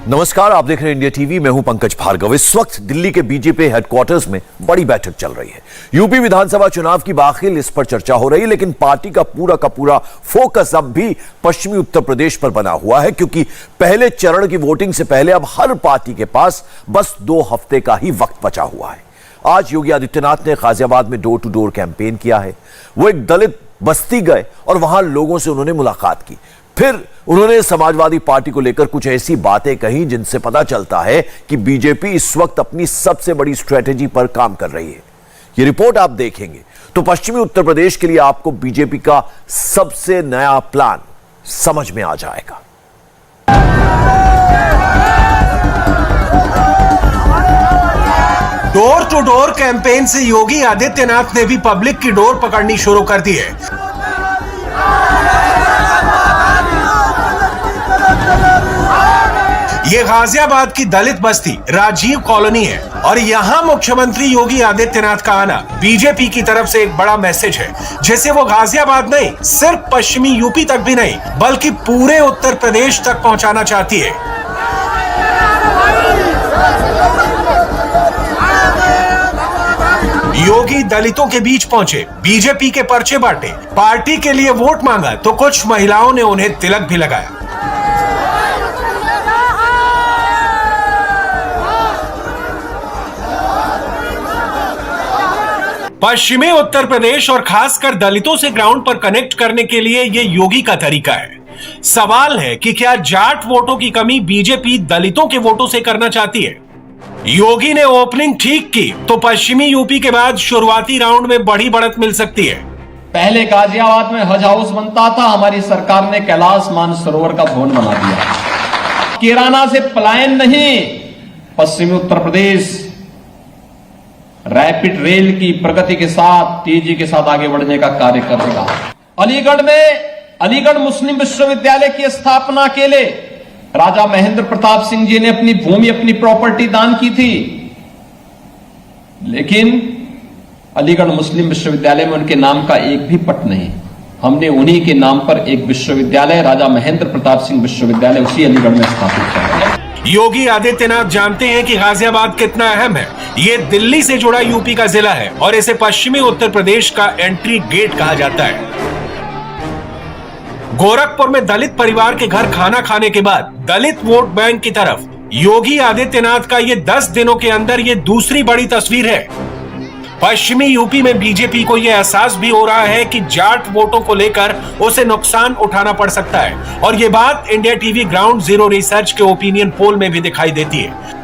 नमस्कार, आप देख रहे हैं इंडिया टीवी। मैं हूं पंकज भार्गव। इस वक्त दिल्ली के बीजेपी हेडक्वार्टर्स में बड़ी बैठक चल रही है। यूपी विधानसभा चुनाव की बाखिल इस पर चर्चा हो रही है, लेकिन पार्टी का पूरा फोकस अब भी पश्चिमी उत्तर प्रदेश पर बना हुआ है, क्योंकि पहले चरण की वोटिंग से पहले अब हर पार्टी के पास बस 2 हफ्ते का ही वक्त बचा हुआ है। आज योगी आदित्यनाथ ने गाजियाबाद में डोर टू डोर कैंपेन किया है। वो एक दलित बस्ती गए और वहां लोगों से उन्होंने मुलाकात की। फिर उन्होंने समाजवादी पार्टी को लेकर कुछ ऐसी बातें कही जिनसे पता चलता है कि बीजेपी इस वक्त अपनी सबसे बड़ी स्ट्रेटेजी पर काम कर रही है। यह रिपोर्ट आप देखेंगे तो पश्चिमी उत्तर प्रदेश के लिए आपको बीजेपी का सबसे नया प्लान समझ में आ जाएगा। डोर टू डोर कैंपेन से योगी आदित्यनाथ ने भी पब्लिक की डोर पकड़नी शुरू कर दी है। ये गाजियाबाद की दलित बस्ती राजीव कॉलोनी है और यहाँ मुख्यमंत्री योगी आदित्यनाथ का आना बीजेपी की तरफ से एक बड़ा मैसेज है, जिसे वो गाजियाबाद नहीं, सिर्फ पश्चिमी यूपी तक भी नहीं, बल्कि पूरे उत्तर प्रदेश तक पहुँचाना चाहती है। योगी दलितों के बीच पहुंचे, बीजेपी के पर्चे बांटे, पार्टी के लिए वोट मांगा तो कुछ महिलाओं ने उन्हें तिलक भी लगाया। पश्चिमी उत्तर प्रदेश और खासकर दलितों से ग्राउंड पर कनेक्ट करने के लिए ये योगी का तरीका है। सवाल है कि क्या जाट वोटों की कमी बीजेपी दलितों के वोटों से करना चाहती है? योगी ने ओपनिंग ठीक की तो पश्चिमी यूपी के बाद शुरुआती राउंड में बड़ी बढ़त मिल सकती है। पहले गाजियाबाद में हज हाउस बनता था, हमारी सरकार ने कैलाश मानसरोवर का भवन बना दिया। किराना से पलायन नहीं, पश्चिमी उत्तर प्रदेश रैपिड रेल की प्रगति के साथ, तेजी के साथ आगे बढ़ने का कार्य करेगा। अलीगढ़ में अलीगढ़ मुस्लिम विश्वविद्यालय की स्थापना के लिए राजा महेंद्र प्रताप सिंह जी ने अपनी भूमि, अपनी प्रॉपर्टी दान की थी, लेकिन अलीगढ़ मुस्लिम विश्वविद्यालय में उनके नाम का एक भी पट नहीं। हमने उन्हीं के नाम पर एक विश्वविद्यालय, राजा महेंद्र प्रताप सिंह विश्वविद्यालय, उसी अलीगढ़ में स्थापित किया। योगी आदित्यनाथ जानते हैं कि गाजियाबाद कितना अहम है। ये दिल्ली से जुड़ा यूपी का जिला है और इसे पश्चिमी उत्तर प्रदेश का एंट्री गेट कहा जाता है। गोरखपुर में दलित परिवार के घर खाना खाने के बाद दलित वोट बैंक की तरफ योगी आदित्यनाथ का ये 10 दिनों के अंदर ये दूसरी बड़ी तस्वीर है। पश्चिमी यूपी में बीजेपी को यह एहसास भी हो रहा है कि जाट वोटों को लेकर उसे नुकसान उठाना पड़ सकता है, और यह बात India TV ground zero research के ओपिनियन पोल में भी दिखाई देती है।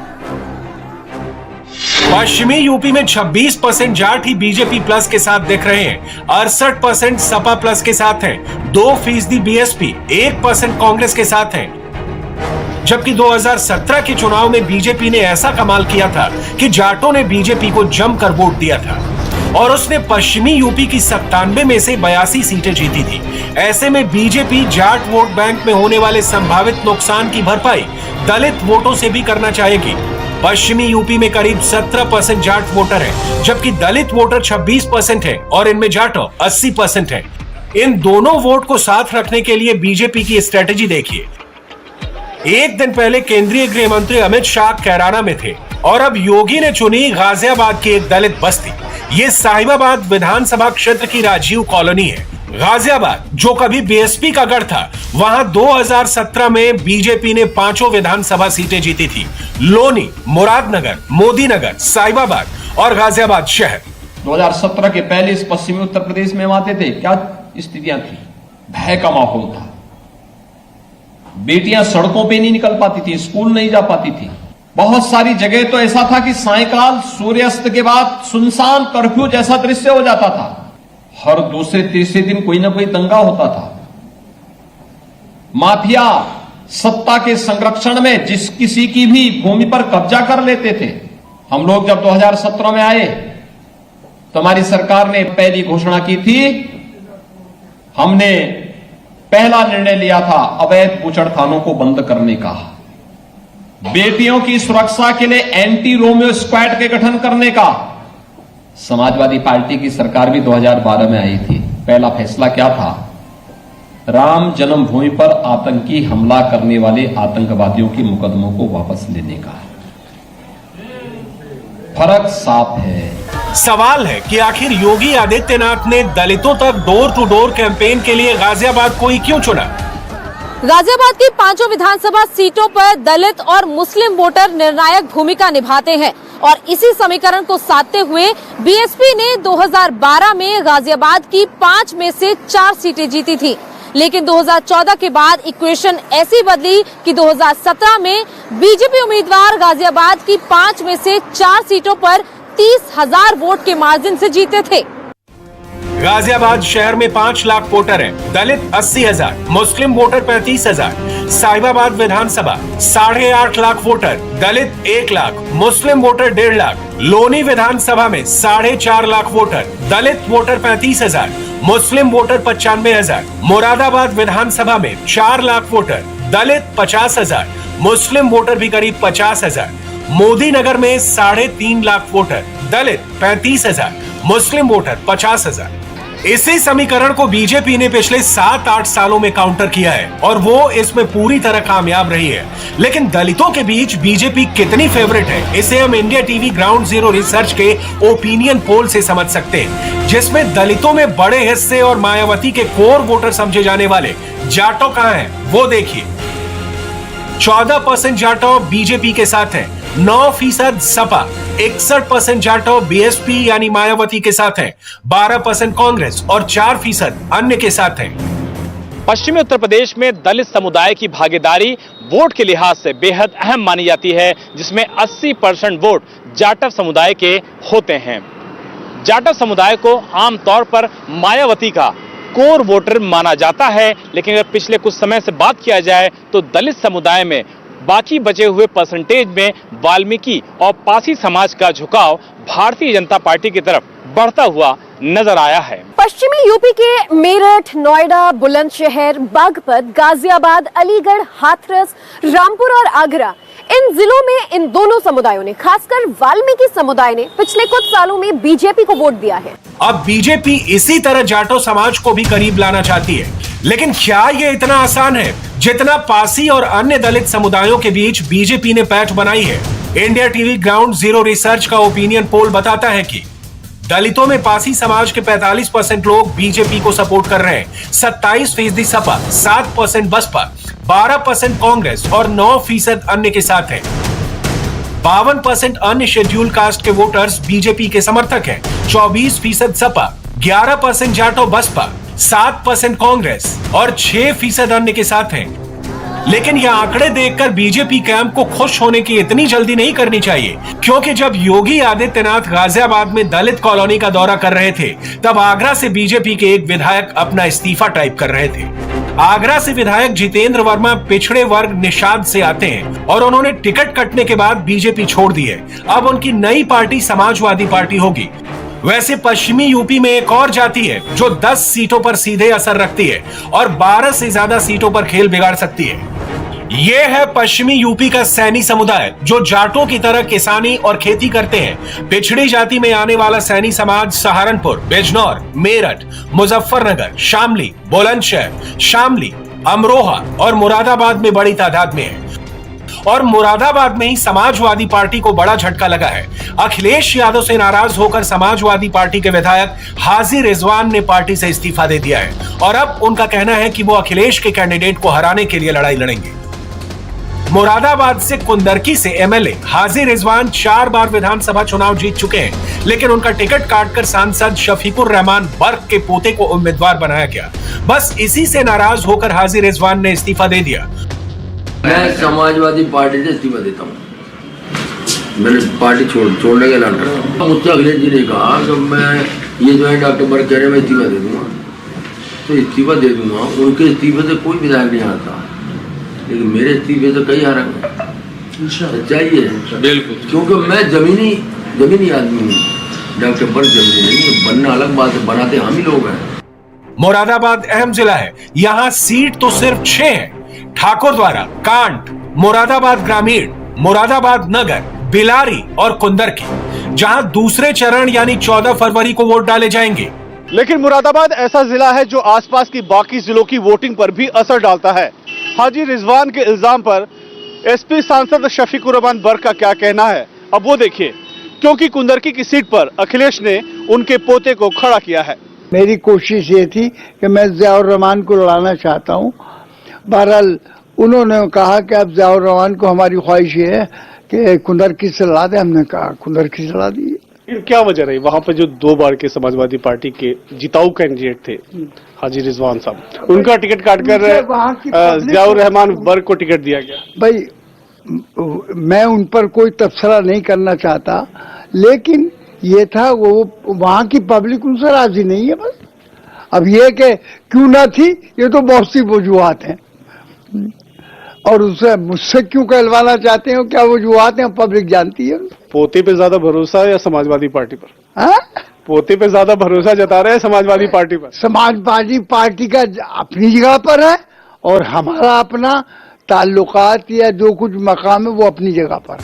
पश्चिमी यूपी में 26% जाट ही बीजेपी प्लस के साथ दिख रहे हैं, 68% सपा प्लस के साथ हैं, 2% बीएसपी, 1% कांग्रेस के साथ हैं। जबकि 2017 के चुनाव में बीजेपी ने ऐसा कमाल किया था कि जाटों ने बीजेपी को जमकर वोट दिया था और उसने पश्चिमी यूपी की 97 में से 82 सीटें जीती थी। ऐसे में बीजेपी जाट वोट बैंक में होने वाले संभावित नुकसान की भरपाई दलित वोटों से भी करना चाहेगी। पश्चिमी यूपी में करीब 17% जाट वोटर है, जबकि दलित वोटर 26% है और इनमें जाटो 80% है। इन दोनों वोट को साथ रखने के लिए बीजेपी की स्ट्रेटेजी देखिए। एक दिन पहले केंद्रीय गृह मंत्री अमित शाह कैराना में थे और अब योगी ने चुनी गाजियाबाद की एक दलित बस्ती। ये साहिबाबाद विधानसभा क्षेत्र की राजीव कॉलोनी है। गाजियाबाद जो कभी बीएसपी का गढ़ था, वहां 2017 में बीजेपी ने 5 विधानसभा सीटें जीती थी। लोनी, मुरादनगर, मोदीनगर, साहिबाबाद और गाजियाबाद शहर। 2017 के पहले इस पश्चिमी उत्तर प्रदेश में आते थे, क्या स्थितियां थी? भय का माहौल था। बेटियां सड़कों पे नहीं निकल पाती थी, स्कूल नहीं जा पाती थी। बहुत सारी जगह तो ऐसा था कि सायंकाल सूर्यास्त के बाद सुनसान कर्फ्यू जैसा दृश्य हो जाता था। हर दूसरे तीसरे दिन कोई ना कोई दंगा होता था। माफिया सत्ता के संरक्षण में जिस किसी की भी भूमि पर कब्जा कर लेते थे। हम लोग जब 2017 में आए तो हमारी सरकार ने पहली घोषणा की थी, हमने पहला निर्णय लिया था अवैध बूचड़खानों को बंद करने का, बेटियों की सुरक्षा के लिए एंटी रोमियो स्क्वाड के गठन करने का। समाजवादी पार्टी की सरकार भी 2012 में आई थी। पहला फैसला क्या था? राम जन्मभूमि पर आतंकी हमला करने वाले आतंकवादियों के मुकदमों को वापस लेने का है। फर्क साफ है। सवाल है कि आखिर योगी आदित्यनाथ ने दलितों तक डोर टू डोर कैंपेन के लिए गाजियाबाद को ही क्यों चुना? गाजियाबाद की 5 विधानसभा सीटों पर दलित और मुस्लिम वोटर निर्णायक भूमिका निभाते हैं और इसी समीकरण को साधते हुए बीएसपी ने 2012 में गाजियाबाद की 5 में से 4 सीटें जीती थी, लेकिन 2014 के बाद इक्वेशन ऐसी बदली कि 2017 में बीजेपी उम्मीदवार गाजियाबाद की 5 में से 4 सीटों पर 30,000 वोट के मार्जिन से जीते थे। गाजियाबाद शहर में 5 लाख वोटर हैं, दलित 80,000, मुस्लिम वोटर 35,000। साहिबाबाद विधानसभा 8.5 लाख वोटर, दलित 1 लाख, मुस्लिम वोटर 1.5 लाख। लोनी विधानसभा में 4.5 लाख वोटर, दलित वोटर 35,000, मुस्लिम वोटर 95,000। मुरादाबाद विधानसभा में 4 लाख वोटर, दलित 50,000, मुस्लिम वोटर भी करीब 50,000। मोदी नगर में 3.5 लाख वोटर, दलित 35,000, मुस्लिम वोटर 50,000। इसी समीकरण को बीजेपी ने पिछले 7-8 सालों में काउंटर किया है और वो इसमें पूरी तरह कामयाब रही है। लेकिन दलितों के बीच बीजेपी कितनी फेवरेट है, इसे हम India TV ground zero research के ओपिनियन पोल से समझ सकते हैं, जिसमें दलितों में बड़े हिस्से और मायावती के कोर वोटर समझे जाने वाले जाटो कहां हैं वो देखिए। 14% जाटो बीजेपी के साथ हैं, 9% सपा, 61% जाटो बीएसपी यानी मायावती के साथ हैं, 12% कांग्रेस और 4% अन्य के साथ हैं। पश्चिमी उत्तर प्रदेश में दलित समुदाय की भागीदारी वोट के लिहाज से बेहद अहम मानी जाती है, जिसमें 80% वोट जाटव समुदाय के होते हैं। जाटव समुदाय को आमतौर पर मायावती का कोर वोटर माना जाता है, लेकिन अगर पिछले कुछ समय से बात किया जाए तो दलित समुदाय में बाकी बचे हुए परसेंटेज में वाल्मीकि और पासी समाज का झुकाव भारतीय जनता पार्टी की तरफ बढ़ता हुआ नजर आया है। पश्चिमी यूपी के मेरठ, नोएडा, बुलंदशहर, बागपत, गाजियाबाद, अलीगढ़, हाथरस, रामपुर और आगरा, इन जिलों में इन दोनों समुदायों ने, खासकर वाल्मीकि समुदाय ने पिछले कुछ सालों में बीजेपी को वोट दिया है। अब बीजेपी इसी तरह जाटो समाज को भी करीब लाना चाहती है, लेकिन क्या ये इतना आसान है जितना पासी और अन्य दलित समुदायों के बीच बीजेपी ने पैठ बनाई है? India TV ground zero research का ओपिनियन पोल बताता है कि दलितों में पासी समाज के 45% लोग बीजेपी को सपोर्ट कर रहे हैं, 27% सपा, 7% बसपा, 12% कांग्रेस और 9% अन्य के साथ हैं। 52% अन्य शेड्यूल कास्ट के वोटर्स बीजेपी के समर्थक हैं, 24% सपा, 11% जाटो बसपा, 7% कांग्रेस और 6% अन्य के साथ हैं। लेकिन ये आंकड़े देखकर बीजेपी कैंप को खुश होने की इतनी जल्दी नहीं करनी चाहिए, क्योंकि जब योगी आदित्यनाथ गाजियाबाद में दलित कॉलोनी का दौरा कर रहे थे, तब आगरा से बीजेपी के एक विधायक अपना इस्तीफा टाइप कर रहे थे। आगरा से विधायक जितेंद्र वर्मा पिछड़े वर्ग निषाद से आते हैं और उन्होंने टिकट कटने के बाद बीजेपी छोड़ दी है। अब उनकी नई पार्टी समाजवादी पार्टी होगी। वैसे पश्चिमी यूपी में एक और जाति है जो 10 सीटों पर सीधे असर रखती है और 12 से ज्यादा सीटों पर खेल बिगाड़ सकती है। ये है पश्चिमी यूपी का सैनी समुदाय, जो जाटों की तरह किसानी और खेती करते हैं। पिछड़ी जाति में आने वाला सैनी समाज सहारनपुर, बिजनौर, मेरठ, मुजफ्फरनगर, शामली, बुलंदशहर, शामली, अमरोहा और मुरादाबाद में बड़ी तादाद में है। और मुरादाबाद में ही समाजवादी पार्टी को बड़ा झटका लगा है। अखिलेश यादव से नाराज होकर समाजवादी पार्टी के विधायक हाजी रिजवान ने पार्टी से इस्तीफा दे दिया है और अब उनका कहना है कि वो अखिलेश के कैंडिडेट को हराने के लिए लड़ाई लड़ेंगे। मुरादाबाद से कुंदरकी से एमएलए हाजी रिजवान 4 बार विधानसभा चुनाव जीत चुके हैं, लेकिन उनका टिकट काटकर सांसद शफीकुर रहमान बर्क के पोते को उम्मीदवार बनाया गया। बस इसी से नाराज होकर हाजी रिजवान ने इस्तीफा दे दिया। मैं समाजवादी पार्टी से इस्तीफा देता हूँ। मैंने पार्टी छोड़ने का ऐलान करा। मुझसे अखिलेश जी ने कहा कि मैं ये जो है डॉक्टर बर्क कह रहे मैं इस्तीफा दे दूंगा, तो इस्तीफा दे दूंगा। उनके इस्तीफे से कोई विधायक नहीं आता, लेकिन मेरे इस्तीफे से कई हारा सच्चाई है बिल्कुल, क्योंकि मैं जमीनी आदमी हूँ। डॉक्टर बर्क जमीनी नहीं है, बनना अलग बात है, बनाते हम ही लोग हैं। मुरादाबाद अहम जिला है, यहाँ सीट तो सिर्फ 6 है। ठाकुरद्वारा, कांट, मुरादाबाद ग्रामीण, मुरादाबाद नगर, बिलारी और कुंदरकी, जहां दूसरे चरण यानी 14 फरवरी को वोट डाले जाएंगे। लेकिन मुरादाबाद ऐसा जिला है जो आसपास की बाकी जिलों की वोटिंग पर भी असर डालता है। हाजी रिजवान के इल्जाम पर एसपी सांसद शफीकुर रहमान बर्क का क्या कहना है, अब वो देखिए, क्योंकि कुंदरकी की सीट पर अखिलेश ने उनके पोते को खड़ा किया है। मेरी कोशिश ये थी कि मैं ज़ियाउर रहमान को लड़ाना चाहता हूँ। बहरहाल उन्होंने कहा कि अब ज़ियाउर रहमान को हमारी ख्वाहिश ये है कि कुंदरकी से लड़ा दे। हमने कहा कुंदरकी से लड़ा दी। क्या वजह रही वहां पर जो 2 बार के समाजवादी पार्टी के जिताऊ कैंडिडेट थे हाजी रिजवान साहब, उनका टिकट काटकर ज़ियाउर रहमान बर्क को टिकट दिया गया? भाई मैं उन पर कोई तबसरा नहीं करना चाहता, लेकिन ये था वो वहाँ की पब्लिक उनसे राजी नहीं है। बस अब ये कि क्यों ना थी, ये तो बहुत सी वजूहात हैं, और उससे मुझसे क्यों कहलवाना चाहते हो, क्या वजूहात हैं पब्लिक जानती है। पोते पे ज्यादा भरोसा है या समाजवादी पार्टी पर? हाँ, पोते पे ज्यादा भरोसा जता रहे हैं समाजवादी पार्टी पर? समाजवादी पार्टी का अपनी जगह पर है और हमारा अपना ताल्लुकात या जो कुछ मकाम है वो अपनी जगह पर।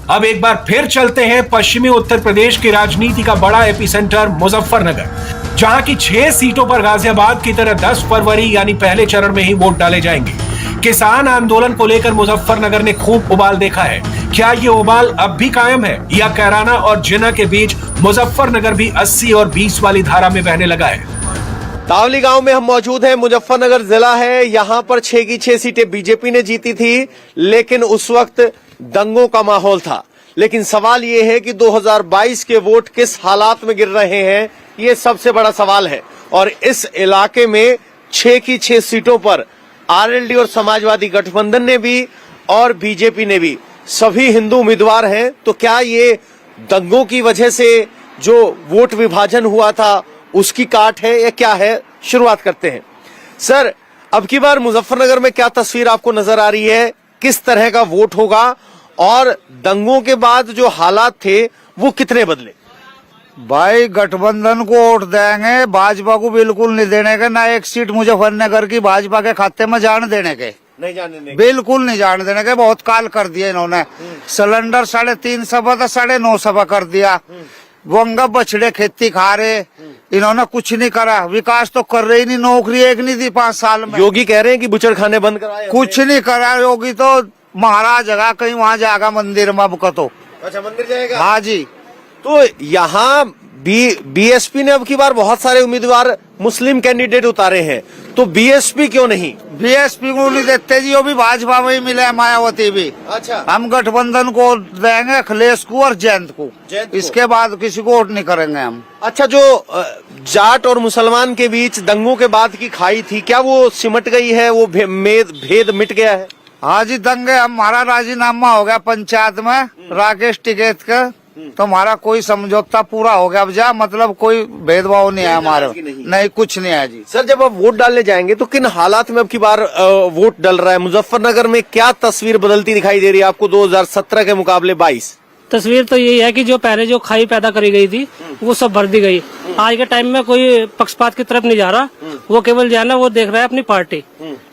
अब एक बार फिर चलते हैं पश्चिमी उत्तर प्रदेश की राजनीति का बड़ा एपिसेंटर मुजफ्फरनगर, जहां की 6 सीटों पर गाजियाबाद की तरह 10 फरवरी यानी पहले चरण में ही वोट डाले जाएंगे। किसान आंदोलन को लेकर मुजफ्फरनगर ने खूब उबाल देखा है। क्या ये उबाल अब भी कायम है या कैराना और जिना के बीच मुजफ्फरनगर भी 80 और 20 वाली धारा में बहने लगा है? तावली गांव में हम मौजूद हैं। मुजफ्फरनगर जिला है, यहाँ पर 6 की 6 सीटें बीजेपी ने जीती थी, लेकिन उस वक्त दंगों का माहौल था। लेकिन सवाल ये है कि 2022 के वोट किस हालात में गिर रहे हैं, ये सबसे बड़ा सवाल है। और इस इलाके में 6 की 6 सीटों पर आरएलडी और समाजवादी गठबंधन ने भी और बीजेपी ने भी सभी हिंदू उम्मीदवार हैं। तो क्या ये दंगों की वजह से जो वोट विभाजन हुआ था उसकी काट है या क्या है? शुरुआत करते हैं। सर, अब की बार मुजफ्फरनगर में क्या तस्वीर आपको नजर आ रही है? किस तरह का वोट होगा और दंगों के बाद जो हालात थे वो कितने बदले? भाई गठबंधन को वोट देंगे, भाजपा को बिल्कुल नहीं देने के। ना एक सीट मुजफ्फरनगर की भाजपा के खाते में जाने देने के, नहीं जाने देंगे, बिल्कुल नहीं जाने देने के। बहुत काल कर दिया इन्होंने। सिलेंडर 3.5 सवा था 9.5 सवा कर दिया। वंगा बछड़े खेती खा रहे, इन्होंने कुछ नहीं करा। विकास तो कर रही नहीं, नौकरी एक नहीं दी 5 साल में। योगी कह रहे हैं कि बुचड़खाने बंद कराए, कुछ नहीं करा योगी तो। महाराज जगह कहीं वहाँ जाएगा मंदिर में, अब का तो। अच्छा, मंदिर जाएगा? हाँ जी। तो यहाँ बीएसपी ने अब की बार बहुत सारे उम्मीदवार मुस्लिम कैंडिडेट उतारे हैं, तो बीएसपी क्यों नहीं? बीएसपी को नहीं देते जी, वो भी भाजपा में ही मिले, मायावती भी। अच्छा, हम गठबंधन को देंगे, अखिलेश को और जयंत को। इसके बाद किसी को वोट नहीं करेंगे हम। अच्छा, जो जाट और मुसलमान के बीच दंगों के बाद की खाई थी, क्या वो सिमट गई है? वो भेद मिट गया है? हाँ जी, दंगे हमारा राजीनामा हो गया पंचायत में राकेश टिकैत का, तो हमारा कोई समझौता पूरा हो गया। अब जा मतलब कोई भेदभाव नहीं है हमारे, नहीं कुछ नहीं है जी। सर, जब आप वोट डालने जाएंगे तो किन हालात में अब की बार वोट डल रहा है? मुजफ्फरनगर में क्या तस्वीर बदलती दिखाई दे रही है आपको 2017 के मुकाबले 22? तस्वीर तो यही है कि जो पहले जो खाई पैदा करी गई थी वो सब भर दी गई। आज के टाइम में कोई पक्षपात की तरफ नहीं जा रहा, वो केवल जो है ना वो देख रहा है अपनी पार्टी।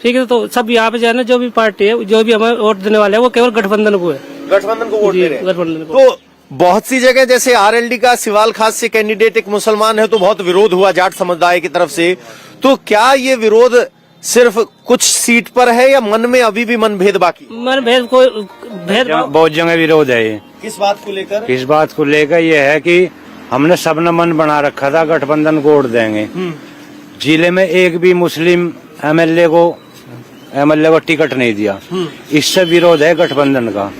ठीक है, तो सब यहाँ पे जो है ना जो भी पार्टी है, जो भी हमें वोट देने वाले है, वो केवल गठबंधन को है, गठबंधन को वोट दे रहे हैं। गठबंधन को। तो बहुत सी जगह जैसे आरएलडी का सिवाल खास से कैंडिडेट एक मुसलमान है, तो बहुत विरोध हुआ जाट समुदाय की तरफ से। तो क्या ये विरोध सिर्फ कुछ सीट पर है या मन में अभी भी मनभेद बाकी? मनभेद कोई भेद बहुत जगह विरोध है। ये किस बात को लेकर? इस बात को लेकर ये है कि हमने सबने मन बना रखा था गठबंधन को वोट देंगे। जिले में एक भी मुस्लिम एमएलए को टिकट नहीं दिया, इससे विरोध है गठबंधन का।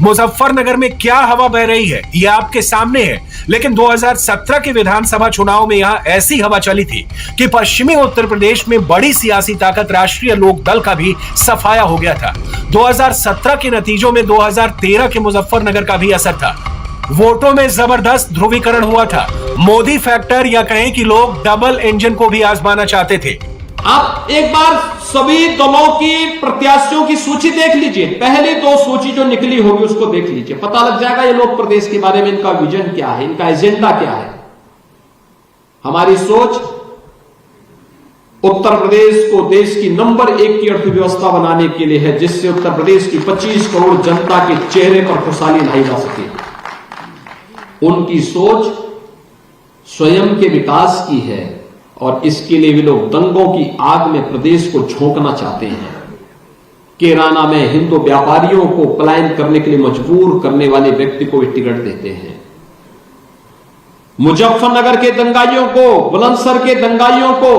मुजफ्फरनगर में क्या हवा बह रही है ये आपके सामने है, लेकिन 2017 के विधानसभा चुनाव में यहां ऐसी हवा चली थी कि पश्चिमी उत्तर प्रदेश में बड़ी सियासी ताकत राष्ट्रीय लोक दल का भी सफाया हो गया था। 2017 के नतीजों में 2013 के मुजफ्फरनगर का भी असर था। वोटों में जबरदस्त ध्रुवीकरण हुआ था। मोदी फैक्टर या कहें कि लोग डबल इंजन को भी आजमाना चाहते थे। आप एक बार सभी दलों की प्रत्याशियों की सूची देख लीजिए, पहली 2 सूची जो निकली होगी उसको देख लीजिए, पता लग जाएगा ये लोग प्रदेश के बारे में इनका विजन क्या है, इनका एजेंडा क्या है। हमारी सोच उत्तर प्रदेश को देश की नंबर 1 की अर्थव्यवस्था बनाने के लिए है, जिससे उत्तर प्रदेश की 25 करोड़ जनता के चेहरे पर खुशहाली लाई जा सके। उनकी सोच स्वयं के विकास की है और इसके लिए वे लोग दंगों की आग में प्रदेश को झोंकना चाहते हैं। केराना में हिंदू व्यापारियों को पलायन करने के लिए मजबूर करने वाले व्यक्ति को वे टिकट देते हैं। मुजफ्फरनगर के दंगाइयों को, बुलंदशहर के दंगाइयों को,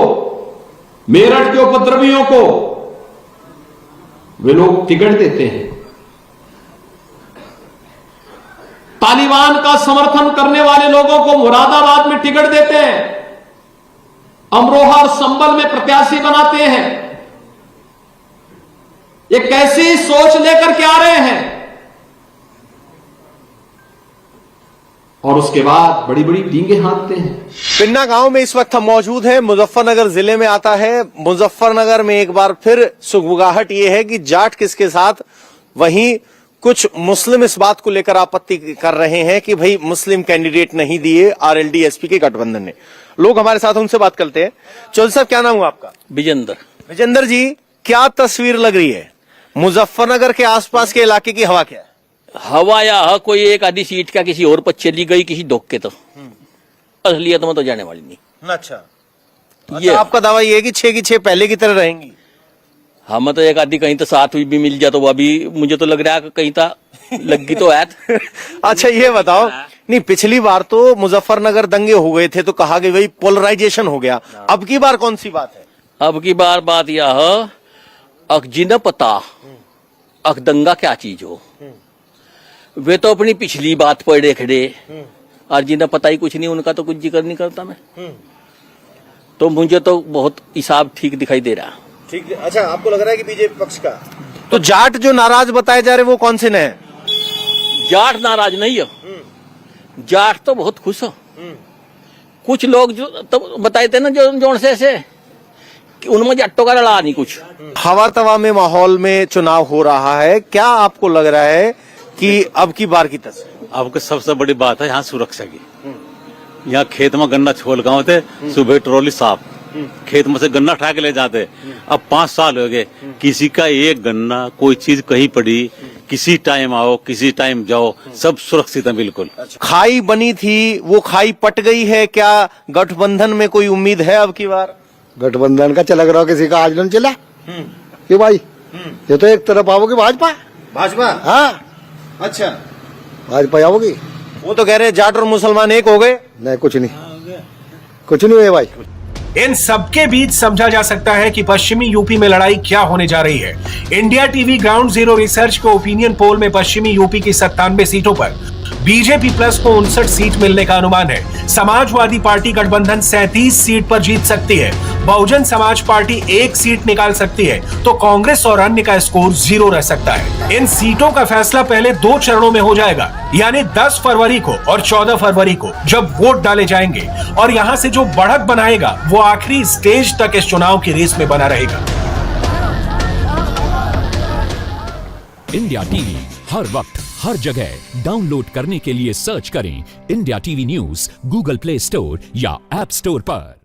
मेरठ के उपद्रवियों को वे लोग टिकट देते हैं। तालिबान का समर्थन करने वाले लोगों को मुरादाबाद में टिकट देते हैं, अमरोहा और संभल में प्रत्याशी बनाते हैं। ये कैसी सोच लेकर के आ रहे हैं? और उसके बाद बड़ी बड़ी डींगे हाँकते हैं। पिन्ना गांव में इस वक्त हम मौजूद हैं, मुजफ्फरनगर जिले में आता है। मुजफ्फरनगर में एक बार फिर सुगबुगाहट ये है कि जाट किसके साथ, वहीं कुछ मुस्लिम इस बात को लेकर आपत्ति कर रहे हैं कि भाई मुस्लिम कैंडिडेट नहीं दिए आरएलडी एसपी के गठबंधन ने। लोग हमारे साथ, उनसे बात करते हैं। चौधरी साहब, क्या नाम हुआ आपका? विजेंद्र जी, क्या तस्वीर लग रही है मुजफ्फरनगर के आसपास के इलाके की? हवा क्या है? हवा या कोई एक आधी सीट का किसी और पर चली गई, किसी धोखे तो असलियत में तो जाने वाली नहीं। अच्छा, ये आपका दावा ये है कि 6 की 6 पहले की तरह रहेंगी? हम तो एक आधी कहीं तो साथ हुई भी मिल जाए तो वो अभी मुझे तो लग रहा है कि कहीं तो लगी तो है। अच्छा, ये बताओ, नहीं पिछली बार तो मुजफ्फरनगर दंगे हो गए थे तो कहा कि भाई पोलराइजेशन हो गया, अब की बार कौन सी बात है? अब की बार बात यह जिन्हें पता अक दंगा क्या चीज हो, वे तो अपनी पिछली बात पढ़े खड़े, और जिन्हें पता ही कुछ नहीं उनका तो कुछ जिक्र नहीं करता मैं। तो मुझे तो बहुत हिसाब ठीक दिखाई दे रहा। ठीक, अच्छा, आपको लग रहा है कि बीजेपी पक्ष का? तो जाट जो नाराज बताए जा रहे वो कौन से हैं? जाट नाराज नहीं है, जाट तो बहुत खुश हो। कुछ लोग जो तो बताए थे ना जोन से कि उनमें जाटों का लड़ा नहीं कुछ। हवा तवा में माहौल में चुनाव हो रहा है, क्या आपको लग रहा है कि अब की बार की तस्वीर? अब की सबसे बड़ी बात है यहाँ सुरक्षा की। यहाँ खेत में गन्ना छोल गाँव थे, सुबह ट्रॉली साफ, खेत में से गन्ना उठा के ले जाते। अब 5 साल हो गए, किसी का एक गन्ना कोई चीज कहीं पड़ी, किसी टाइम आओ किसी टाइम जाओ, सब सुरक्षित है बिल्कुल। खाई बनी थी, वो खाई पट गई है क्या? गठबंधन में कोई उम्मीद है अब की बार? गठबंधन का चला रहा, किसी का आज नहीं चला क्यों भाई? ये तो एक तरफ आओगे भाजपा। हाँ, अच्छा, भाजपा आओगी। वो तो कह रहे जाट और मुसलमान एक हो गए। नहीं, कुछ नहीं, कुछ नहीं हुए भाई। इन सबके बीच समझा जा सकता है कि पश्चिमी यूपी में लड़ाई क्या होने जा रही है। India TV ground zero research के ओपिनियन पोल में पश्चिमी यूपी की 97 सीटों पर बीजेपी प्लस को 59 सीट मिलने का अनुमान है। समाजवादी पार्टी गठबंधन 37 सीट पर जीत सकती है, बहुजन समाज पार्टी 1 सीट निकाल सकती है, तो कांग्रेस और अन्य का स्कोर 0 रह सकता है। इन सीटों का फैसला पहले 2 चरणों में हो जाएगा, यानी 10 फरवरी को और 14 फरवरी को, जब वोट डाले जाएंगे। और यहाँ से जो बढ़त बनाएगा वो आखिरी स्टेज तक इस चुनाव की रेस में बना रहेगा। इंडिया टीवी हर वक्त हर जगह डाउनलोड करने के लिए सर्च करें India TV news Google play store या ऐप स्टोर पर।